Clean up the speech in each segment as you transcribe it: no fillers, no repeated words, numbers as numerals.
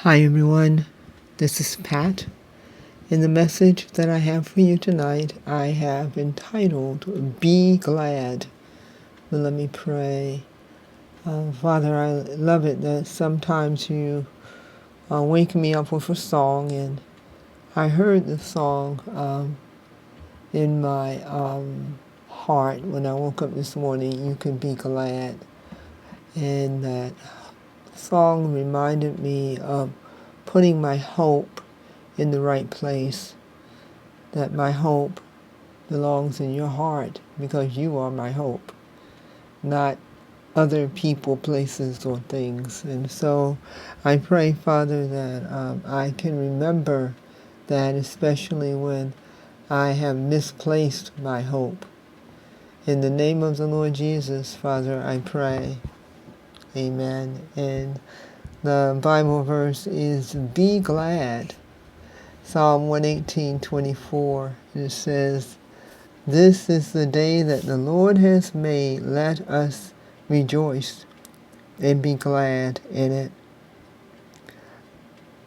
Hi everyone, this is Pat. In the message that I have for you tonight, I have entitled, Be Glad. But let me pray. Father, I love it that sometimes you wake me up with a song, and I heard the song in my heart when I woke up this morning, You Can Be Glad. And that song reminded me of putting my hope in the right place, that my hope belongs in your heart because you are my hope, not other people, places, or things. And so I pray, Father, that I can remember that, especially when I have misplaced my hope. In the name of the Lord Jesus, Father, I pray. Amen. And the Bible verse is, Be glad. Psalm 118:24. It says, This is the day that the Lord has made. Let us rejoice and be glad in it.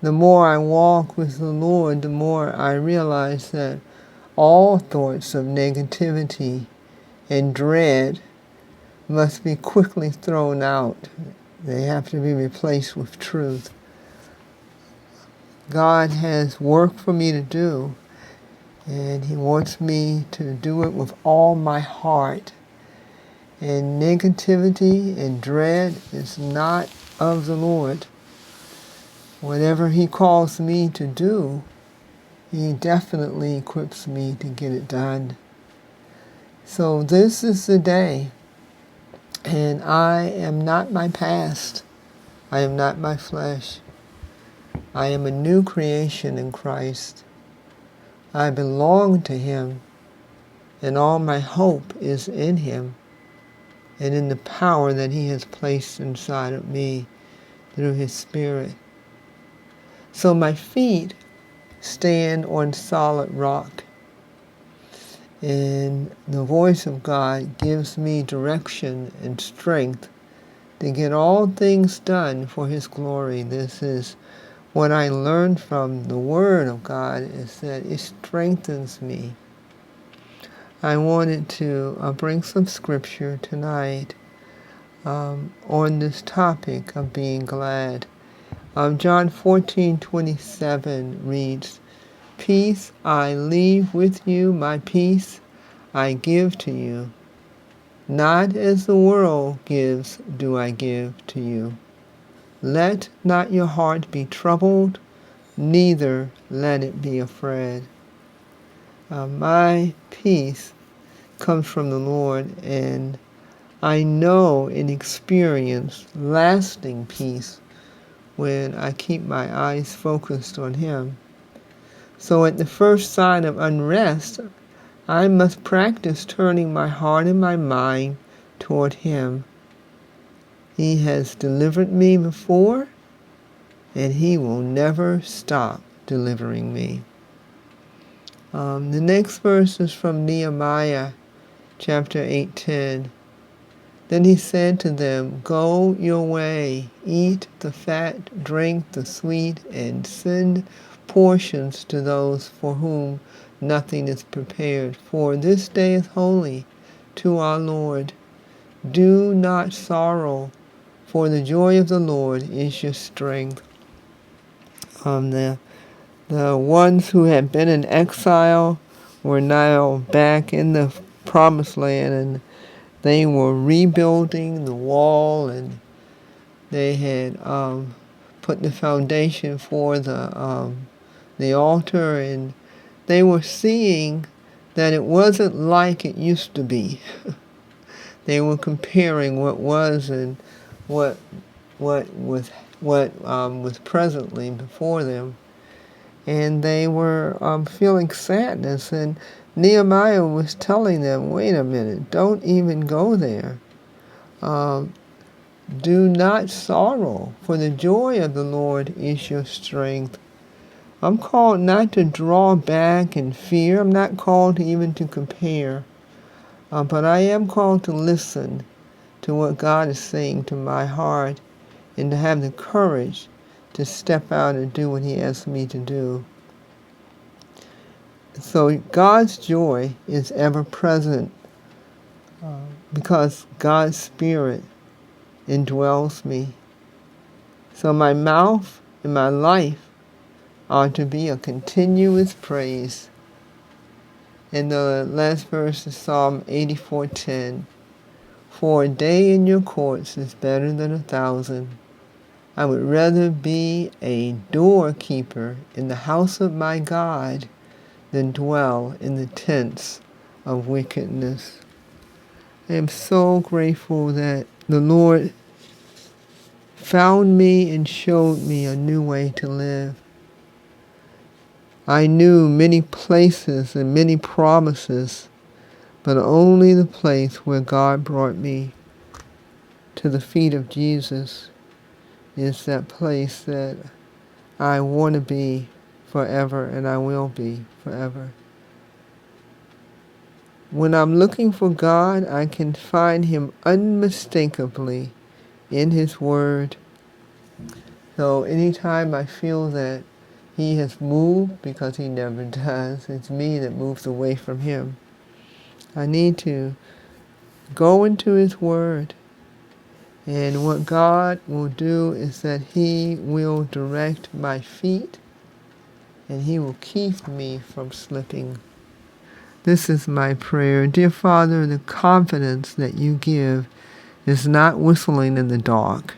The more I walk with the Lord, the more I realize that all thoughts of negativity and dread must be quickly thrown out. They have to be replaced with truth. God has work for me to do, and He wants me to do it with all my heart. And negativity and dread is not of the Lord. Whatever He calls me to do, He definitely equips me to get it done. So this is the day, and I am not my past. I am not my flesh. I am a new creation in Christ. I belong to Him, and all my hope is in Him and in the power that He has placed inside of me through His Spirit. So my feet stand on solid rock, and the voice of God gives me direction and strength to get all things done for His glory. This is what I learned from the Word of God, is that it strengthens me. I wanted to bring some scripture tonight on this topic of being glad. John 14:27 reads, Peace I leave with you, my peace I give to you. Not as the world gives do I give to you. Let not your heart be troubled, neither let it be afraid. My peace comes from the Lord, and I know and experience lasting peace when I keep my eyes focused on Him. So at the first sign of unrest, I must practice turning my heart and my mind toward Him. He has delivered me before, and He will never stop delivering me. The next verse is from Nehemiah chapter 8:10. Then he said to them, Go your way, eat the fat, drink the sweet, and send portions to those for whom nothing is prepared. For this day is holy to our Lord. Do not sorrow, for the joy of the Lord is your strength. The ones who had been in exile were now back in the promised land, and they were rebuilding the wall, and they had put the foundation for the altar, and they were seeing that it wasn't like it used to be. They were comparing what was and what was presently before them, and they were feeling sadness. And Nehemiah was telling them, wait a minute, don't even go there. Do not sorrow, for the joy of the Lord is your strength. I'm called not to draw back in fear. I'm not called even to compare. But I am called to listen to what God is saying to my heart, and to have the courage to step out and do what he asks me to do. So God's joy is ever present because God's Spirit indwells me. So my mouth and my life are to be a continuous praise. And the last verse is Psalm 84:10. For a day in your courts is better than 1,000. I would rather be a doorkeeper in the house of my God than dwell in the tents of wickedness. I am so grateful that the Lord found me and showed me a new way to live. I knew many places and many promises, but only the place where God brought me to the feet of Jesus is that place that I want to be forever, and I will be forever. When I'm looking for God, I can find him unmistakably in his word. So anytime I feel that he has moved, because he never does, it's me that moves away from him, I need to go into his word. And what God will do is that he will direct my feet and he will keep me from slipping. This is my prayer. Dear Father, the confidence that you give is not whistling in the dark.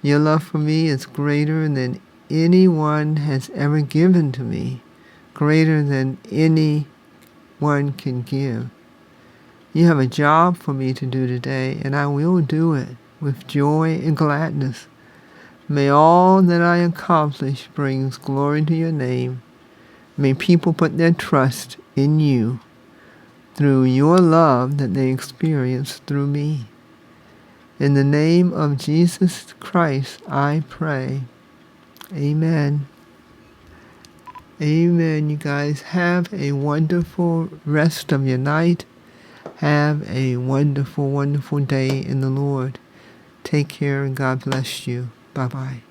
Your love for me is greater than anyone has ever given to me, greater than anyone can give. You have a job for me to do today, and I will do it with joy and gladness. May all that I accomplish brings glory to your name. May people put their trust in you through your love that they experience through me. In the name of Jesus Christ, I pray. Amen. Amen. You guys have a wonderful rest of your night. Have a wonderful, wonderful day in the Lord. Take care and God bless you. Bye-bye.